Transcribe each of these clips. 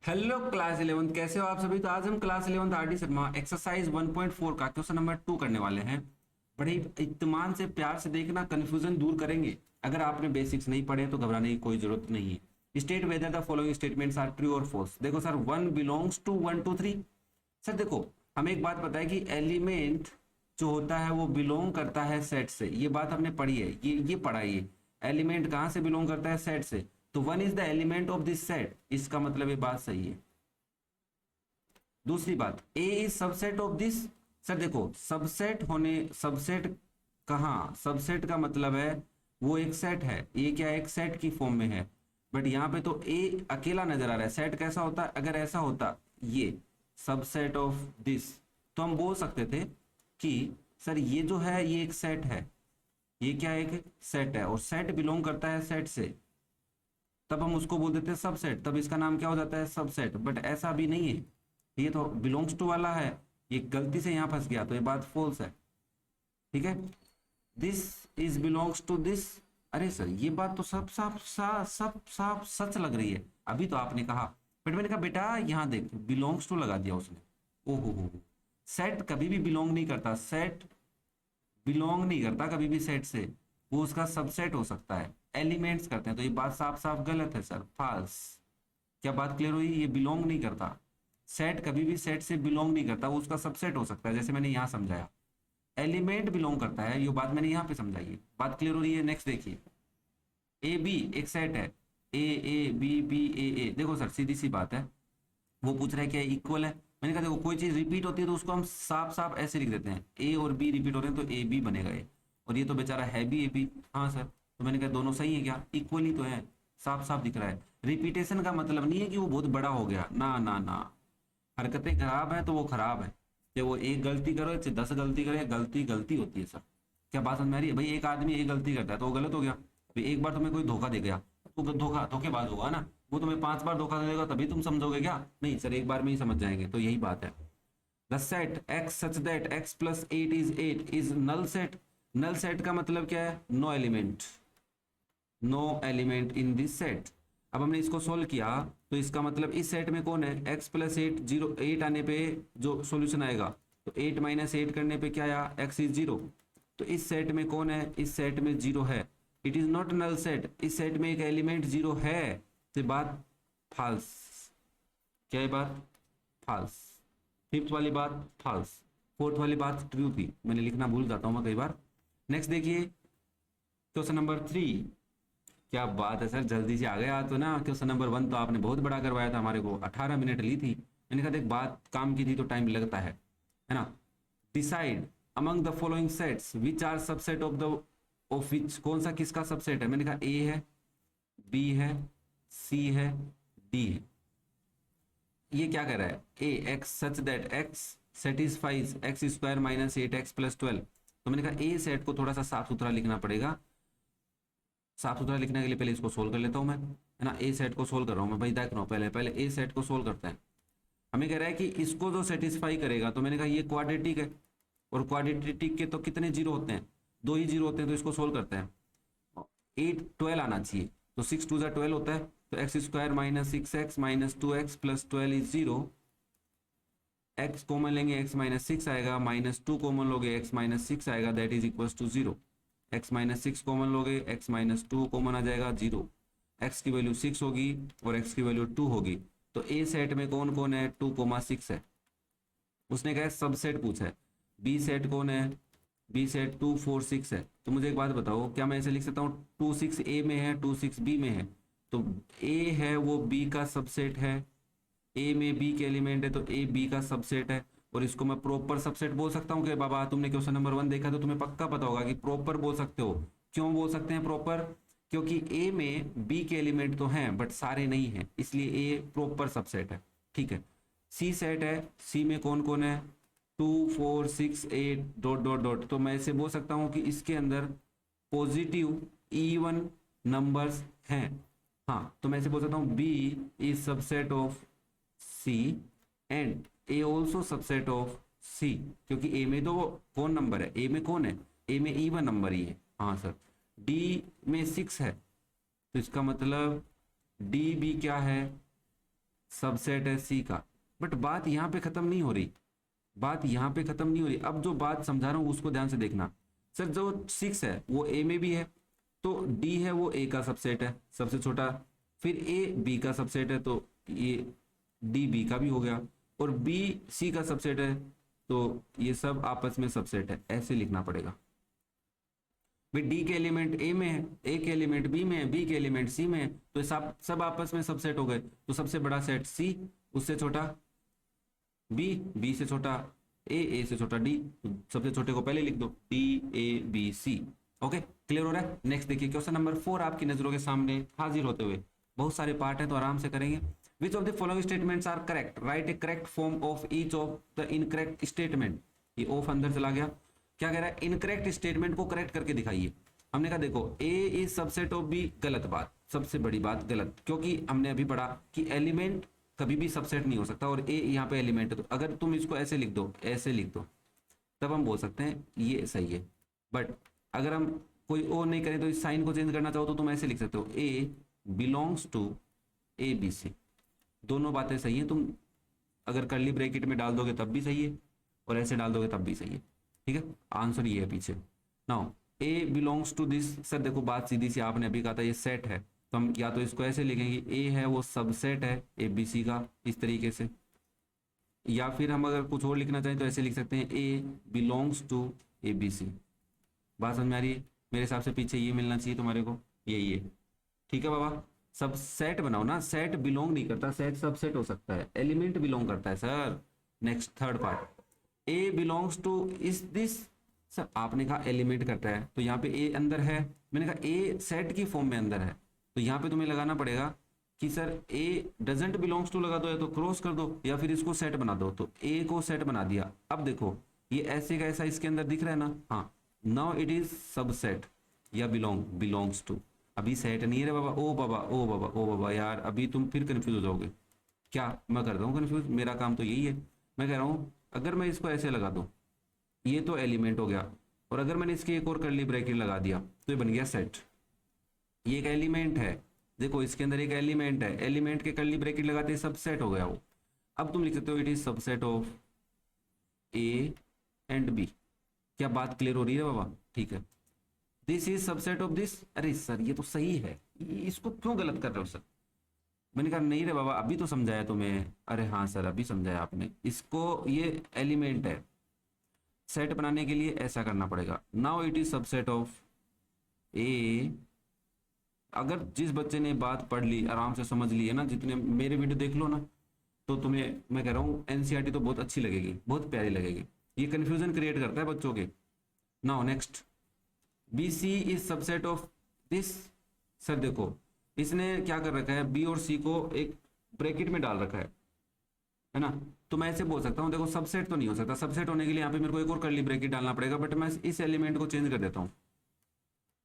Hello class 11 कैसे हो आप सभी। तो आज हम क्लास 11 आरडी शर्मा एक्सरसाइज 1.4 का क्वेश्चन नंबर 2 करने वाले हैं। बड़े इत्मीनान से प्यार से देखना, कंफ्यूजन दूर करेंगे। अगर आपने बेसिक्स नहीं पढ़े तो घबराने की कोई जरूरत नहीं है। State whether the following statements are true और फॉल्स। देखो सर, 1 बिलोंग्स टू 1 2 3। सर देखो, हमें एक बात पता है कि एलिमेंट जो होता है वो बिलोंग करता है सेट से। ये बात हमने पढ़ी है, ये पढ़ा है। ये एलिमेंट कहां से बिलोंग करता है? सेट से। तो 1 is the element of this set, इसका मतलब ये बात सही है। दूसरी बात, A is subset of this. Sir देखो, सबसेट कहाँ? सबसेट का मतलब है वो एक सेट है। ये क्या एक सेट की फॉर्म में है, बट यहाँ पे तो ए अकेला नजर आ रहा है। सेट कैसा होता? अगर ऐसा होता ये सबसेट ऑफ दिस, तो हम बोल सकते थे कि सर ये जो है ये एक सेट है। ये क्या एक सेट है और सेट बिलोंग करता है सेट से, तब हम उसको बोल देते हैं सबसेट। तब इसका नाम क्या हो जाता है? सबसेट। बट ऐसा भी नहीं है, ये तो बिलोंग्स टू वाला है, ये गलती से यहां फंस गया तो ये बात फॉल्स है। ठीक है, this is belongs to this. अरे सर ये बात तो सब साफ सच लग रही है। अभी तो आपने कहा, बट मैंने कहा बेटा यहाँ देख, बिलोंग्स टू लगा दिया उसने। ओहो हो, सेट कभी भी बिलोंग नहीं करता। सेट बिलोंग नहीं करता कभी भी सेट से, वो उसका सबसेट हो सकता है। एलिमेंट्स करते हैं, तो ये बात साफ साफ गलत है सर, फॉल्स। क्या बात क्लियर हुई? ये बिलोंग नहीं करता। सेट कभी भी सेट से बिलोंग नहीं करता, वो उसका सबसेट हो सकता है, जैसे मैंने यहां समझाया। एलिमेंट बिलोंग करता है, ये बात मैंने यहां पे समझाई है। बात क्लियर हो रही है? नेक्स्ट देखिए, ए बी एक सेट है। ए बी बी ए। देखो सर सीधी सी बात है, वो पूछ रहा है क्या इक्वल है। मैंने कहा देखो, कोई चीज रिपीट होती है तो उसको हम साफ साफ ऐसे लिख देते हैं, ए और बी रिपीट हो रहे हैं तो ए बी बनेगा ये। और ये तो बेचारा है भी ए बी। हाँ सर, तो मैंने कहा दोनों सही है क्या? इक्वल ही तो है, साफ साफ दिख रहा है। रिपीटेशन का मतलब नहीं है कि वो बहुत बड़ा हो गया, ना ना ना। हरकतें खराब है तो वो खराब है, चाहे वो एक गलती करो चाहे 10 गलती करे, गलती गलती होती है सर। क्या बात समझ में आ रही है? भाई एक आदमी एक गलती करता है तो वो गलत हो गया। भाई एक बार तुम्हें कोई धोखा दे गया तो धोखेबाज होगा ना। वो तुम्हें 5 बार धोखा दे देगा तभी तुम समझोगे क्या? नहीं सर, एक बार में ही समझ जाएंगे। तो यही बात है। The set x such that x plus 8 is 8 is null set. Null set का मतलब क्या है? No element, no element in this set. अब हमने इसको सोल्व किया तो इसका मतलब इस सेट में कौन है? एक्स प्लस 8, 0 8 आने पे जो सॉल्यूशन आएगा, तो 8 माइनस 8 करने पे क्या आया? X is 0। तो इस सेट में कौन है? इस सेट में 0 है। It is not null set, इस सेट में एक एलिमेंट 0 है। तो बात फॉल्स। क्या है बात? फॉल्स। फिफ्थ वाली बात फॉल्स, फोर्थ वाली बात ट्रू थी। मैंने लिखना भूल जाता हूँ मैं कई बार। नेक्स्ट देखिए, क्वेश्चन नंबर 3। क्या बात है सर, जल्दी से आ गए आज तो ना। क्वेश्चन नंबर 1 तो आपने बहुत बड़ा करवाया था, हमारे को 18 मिनट ली थी। मैंने कहा देख, बात काम की थी तो टाइम लगता है ना। Decide among the following sets which are subset of the of which. कौन सा किसका सबसेट है? मैंने कहा ए है, बी है, सी है, डी है। ये क्या कर रहा है? A x such that x satisfies x square minus 8x plus 12। तो मैंने कहा ए सेट को थोड़ा सा साफ सुथरा लिखना पड़ेगा। साफ सुथरा लिखने के लिए पहले इसको सोल्व कर लेता हूं मैं, है ना। ए सेट को सोल्व कर रहा हूं मैं भाई, देख रहा हूं पहले पहले ए सेट को सोल्व करते हैं। हमें कह रहा है कि इसको जो सेटिस्फाई करेगा, तो मैंने कहा ये क्वाड्रेटिक है, और क्वाड्रेटिक के तो कितने जीरो होते हैं? 2 ही जीरो होते हैं। तो इसको सोल्व करते हैं। 8 12 आना चाहिए, तो 6 2 12 होता है। तो x square minus 6x minus 2x plus 12 is 0। X common लेंगे, एक्स माइनस 6 आएगा, माइनस 2 कॉमन लोगे, एक्स माइनस 6 आएगा, that is equal to 0। X minus 6 common लोगे, एक्स माइनस 2 कॉमन आ जाएगा, 0। एक्स की वैल्यू 6 होगी और एक्स की वैल्यू 2 होगी। तो ए सेट में कौन कौन है? 2,6 है। उसने कहा सबसेट पूछा है। बी सेट कौन है? बी सेट 2 4 6 है। तो मुझे एक बात बताओ, क्या मैं ऐसे लिख सकता हूँ 2 6 ए में है, 2 6 बी में है? तो ए है वो बी का सबसेट है। ए में बी के एलिमेंट है तो ए बी का सबसेट है। और इसको मैं प्रॉपर सबसेट बोल सकता हूँ कि बाबा तुमने क्वेश्चन नंबर 1 देखा तो तुम्हें पक्का पता होगा कि प्रॉपर बोल सकते हो। क्यों बोल सकते हैं प्रॉपर? क्योंकि ए में बी के एलिमेंट तो हैं बट सारे नहीं हैं, इसलिए ए प्रॉपर सबसेट है। ठीक है। सी सेट है, सी में कौन कौन है? 2 4 6 8 डॉट डॉट डॉट। तो मैं इसे बोल सकता हूँ कि इसके अंदर पॉजिटिव इवन नंबर्स हैं। हाँ, तो मैं इसे बोल सकता हूँ B is subset of C and A also subset of C. क्योंकि ए में तो वो कौन नंबर है? ए में कौन है? ए में इवन नंबर ही है। हाँ सर। डी में 6 है, तो इसका मतलब डी भी क्या है? सबसेट है सी का। बट बात यहाँ पे खत्म नहीं हो रही, बात यहाँ पे खत्म नहीं हो रही। अब जो बात समझा रहा हूँ उसको ध्यान से देखना। सर जो 6 है वो ए में भी है, तो डी है वो ए का सबसेट है सबसे छोटा, फिर ए बी का सबसेट है तो ये डी बी का भी हो गया, और बी सी का सबसेट है, तो ये सब आपस में सबसेट है, ऐसे लिखना पड़ेगा। भाई डी के एलिमेंट ए में है, ए के एलिमेंट बी में है, बी के एलिमेंट सी में है, तो सब आपस में सबसेट हो गए। तो सबसे बड़ा सेट सी, उससे छोटा बी, बी से छोटा ए, ए से छोटा डी, तो सबसे छोटे को पहले लिख दो, D A B C. Okay, clear हो रहा है। नेक्स्ट देखिए क्वेश्चन नंबर 4 आपकी नजरों के सामने हाजिर होते हुए। बहुत सारे पार्ट है तो आराम से करेंगे। Which of the following statements are correct, write a correct form of each of the incorrect statement. ये ऑफ अंदर चला गया, क्या कह रहा है, इनकरेक्ट स्टेटमेंट को करेक्ट करके दिखाइए। हमने कहा देखो ए इज सबसेट ऑफ बी, गलत बात, सबसे बड़ी बात गलत, क्योंकि हमने अभी पढ़ा कि एलिमेंट कभी भी सबसेट नहीं हो सकता, और ए यहाँ पे एलिमेंट है, तो अगर तुम इसको ऐसे लिख दो, ऐसे लिख दो, तब हम बोल सकते हैं ये सही है। बट अगर हम कोई और नहीं करें तो इस साइन को चेंज करना चाहो तो तुम ऐसे लिख सकते हो, A belongs to A B C. दोनों बातें सही है, तुम अगर कर्ली ब्रैकेट में डाल दोगे तब भी सही है, और ऐसे डाल दोगे तब भी सही है। ठीक है, आंसर ये है पीछे। Now A belongs to this, sir देखो बात सीधी सी, आपने अभी कहा था ये सेट है, तो हम या तो इसको ऐसे लिखेंगे, ए है वो सबसेट है ए बी सी का, इस तरीके से, या फिर हम अगर कुछ और लिखना चाहें तो ऐसे लिख सकते हैं, A belongs to A B C. बात समझ में आ रही है? मेरे हिसाब से पीछे ये मिलना चाहिए तुम्हारे को, यही है। ठीक है बाबा, सब सेट बनाओ ना, सेट बिलोंग नहीं करता, सेट सबसेट हो सकता है, एलिमेंट बिलोंग करता है sir. Next third part, A belongs two is this, sir आपने कहा एलिमेंट करता है, तो यहाँ पे ए अंदर है, मैंने कहा ए सेट की फॉर्म में अंदर है, तो यहाँ पे तुम्हें लगाना पड़ेगा कि sir A doesn't belongs to लगा दो, या तो क्रॉस कर दो, या फिर इसको सेट बना दो, तो ए को सेट बना दिया। अब देखो ये ऐसे का ऐसा इसके अंदर दिख रहा है ना, हाँ, नाउ इट इज सबसेट या बिलोंग्स टू। अभी सेट नहीं है रे बाबा, ओ बाबा ओ बाबा ओ बाबा, यार अभी तुम फिर कंफ्यूज हो जाओगे। क्या मैं कर रहा हूँ कंफ्यूज, मेरा काम तो यही है। मैं कह रहा हूँ अगर मैं इसको ऐसे लगा दूं, ये तो एलिमेंट हो गया, और अगर मैंने इसके एक और कर्ली ब्रैकेट लगा दिया तो ये बन गया सेट। ये एक एलिमेंट है, देखो इसके अंदर एक एलिमेंट है, एलिमेंट के कर्ली ब्रैकेट लगाते ही सबसेट हो गया वो। अब तुम लिख सकते हो it is subset of A and B. क्या बात क्लियर हो रही है बाबा? ठीक है, this is subset of this. अरे सर ये तो सही है, इसको क्यों गलत कर रहे हो सर? मैंने कहा नहीं रे बाबा, अभी तो समझाया तुम्हें। अरे हाँ सर अभी समझाया आपने, इसको ये एलिमेंट है, सेट बनाने के लिए ऐसा करना पड़ेगा। Now it is subset of A. अगर जिस बच्चे ने बात पढ़ ली, आराम से समझ ली है ना, जितने मेरे वीडियो देख लो ना, तो तुम्हें मैं कह रहा हूँ एनसीईआरटी तो बहुत अच्छी लगेगी, बहुत प्यारी लगेगी। ये कंफ्यूजन क्रिएट करता है बच्चों के। Now next, B C is subset of this. Sir देखो इसने क्या कर रखा है, बी और सी को एक ब्रैकेट में डाल रखा है ना, तो मैं ऐसे बोल सकता हूँ देखो सबसेट तो नहीं हो सकता, सबसेट होने के लिए यहाँ पे मेरे को एक और कर्ली ब्रैकेट डालना पड़ेगा, बट मैं इस एलिमेंट को चेंज कर देता हूँ,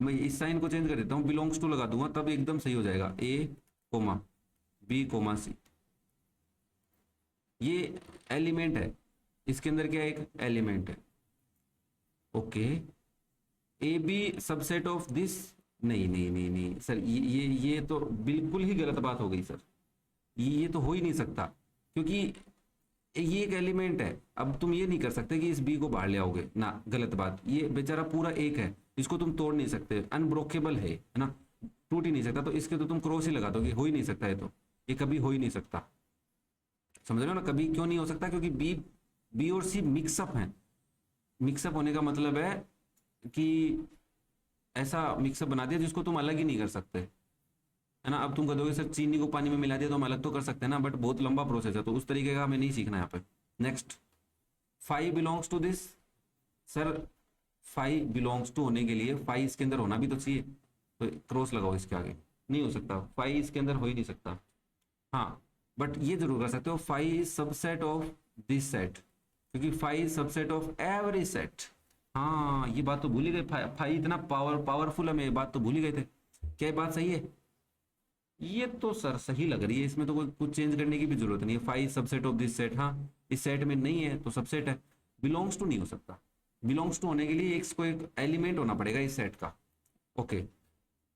मैं इस साइन को चेंज कर देता हूँ, बिलोंग्स टू लगा दूंगा, तब एकदम सही हो जाएगा, A comma B comma C. ये एलिमेंट है, इसके अंदर क्या एक एलिमेंट है। Okay, A B subset of this, नहीं नहीं नहीं नहीं सर, ये तो बिल्कुल ही गलत बात हो गई सर, ये तो हो ही नहीं सकता, क्योंकि ये एक एलिमेंट है। अब तुम ये नहीं कर सकते कि इस बी को बाहर ले आओगे ना, गलत बात। ये बेचारा पूरा एक है, इसको तुम तोड़ नहीं सकते, अनब्रोकेबल है ना, टूट ही नहीं सकता, तो इसके तो तुम क्रॉस ही लगा दोगे, हो ही नहीं सकता है, तो ये कभी हो ही नहीं सकता। समझ रहे हो ना, कभी क्यों नहीं हो सकता? क्योंकि बी और सी मिक्सअप है। मिक्सअप होने का मतलब है कि ऐसा मिक्सअप बना दिया जिसको तुम अलग ही नहीं कर सकते, है ना। अब तुम कह दोगे सर चीनी को पानी में मिला दिया तो हम अलग तो कर सकते हैं ना, बट बहुत लंबा प्रोसेस है, तो उस तरीके का हमें नहीं सीखना यहाँ पे। Next, 5 belongs to this. Sir 5 belongs to होने के लिए 5 इसके अंदर होना भी तो चाहिए, तो क्रॉस लगाओ इसके आगे, नहीं हो सकता, 5 इसके अंदर हो ही नहीं सकता। हाँ बट ये जरूर कर सकते हो, 5 is subset of this set, क्योंकि 5 is subset of every set. हाँ ये बात तो भूल ही गए, 5 इतना पावरफुल है, ये बात तो भूल ही गए थे। क्या ये बात सही है? ये तो सर सही लग रही है, इसमें तो कोई कुछ चेंज करने की भी जरूरत नहीं है। 5 सबसेट ऑफ दिस सेट, हाँ इस सेट में नहीं है तो सबसेट है। बिलोंग्स टू नहीं हो सकता, बिलोंग्स टू होने के लिए एक्स को एक एलिमेंट होना पड़ेगा इस सेट का। Okay,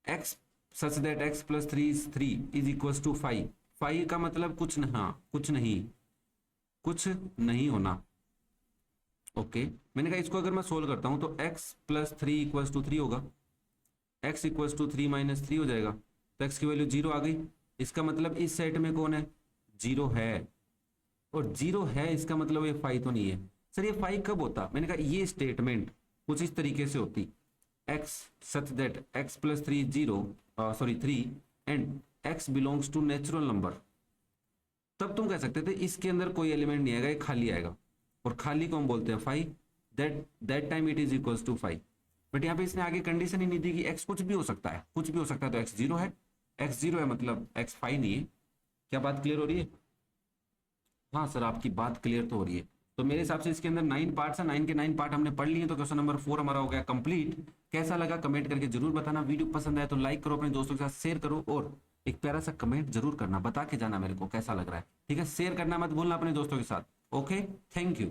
x such that x plus 3 is 3 is equal to 5। Five का मतलब कुछ नहीं, हाँ कुछ नहीं होना। ओके मैंने कहा इसको अगर मैं सोल्व करता हूं तो x प्लस 3 इक्वल्स टू 3 होगा, x इक्वल्स टू 3 माइनस 3 हो जाएगा, तो x की वैल्यू 0 आ गई। इसका मतलब इस सेट में कौन है, 0 है, और 0 है इसका मतलब ये 5 तो नहीं है। सर ये 5 कब होता, मैंने कहा ये स्टेटमेंट कुछ इस तरीके से होती, x such that x plus 3 0 sorry 3 and x belongs to natural number, तब तुम कह सकते थे इसके अंदर कोई एलिमेंट नहीं आएगा, ये खाली आएगा, और खाली को हम बोलते हैं 5, that time it is equals to 5। But यहाँ पे इसने आगे कंडीशन ही नहीं दी कि x कुछ भी हो सकता है, कुछ भी हो सकता है, तो x 0 है, x 0 है मतलब x 5 नहीं है। क्या बात क्लियर हो रही है? हाँ सर आपकी बात क्लियर तो हो रही है। तो मेरे हिसाब से इसके अंदर 9 पार्ट्स है, 9 के 9 पार्ट हमने पढ़ लिए, तो क्वेश्चन नंबर 4 हमारा हो गया कंप्लीट। कैसा लगा कमेंट करके जरूर बताना, वीडियो पसंद आए तो लाइक करो, अपने दोस्तों के साथ शेयर करो, और एक प्यारा सा कमेंट जरूर करना, बता के जाना मेरे को कैसा लग रहा है, ठीक है? शेयर करना मत भूलना अपने दोस्तों के साथ। Okay thank you.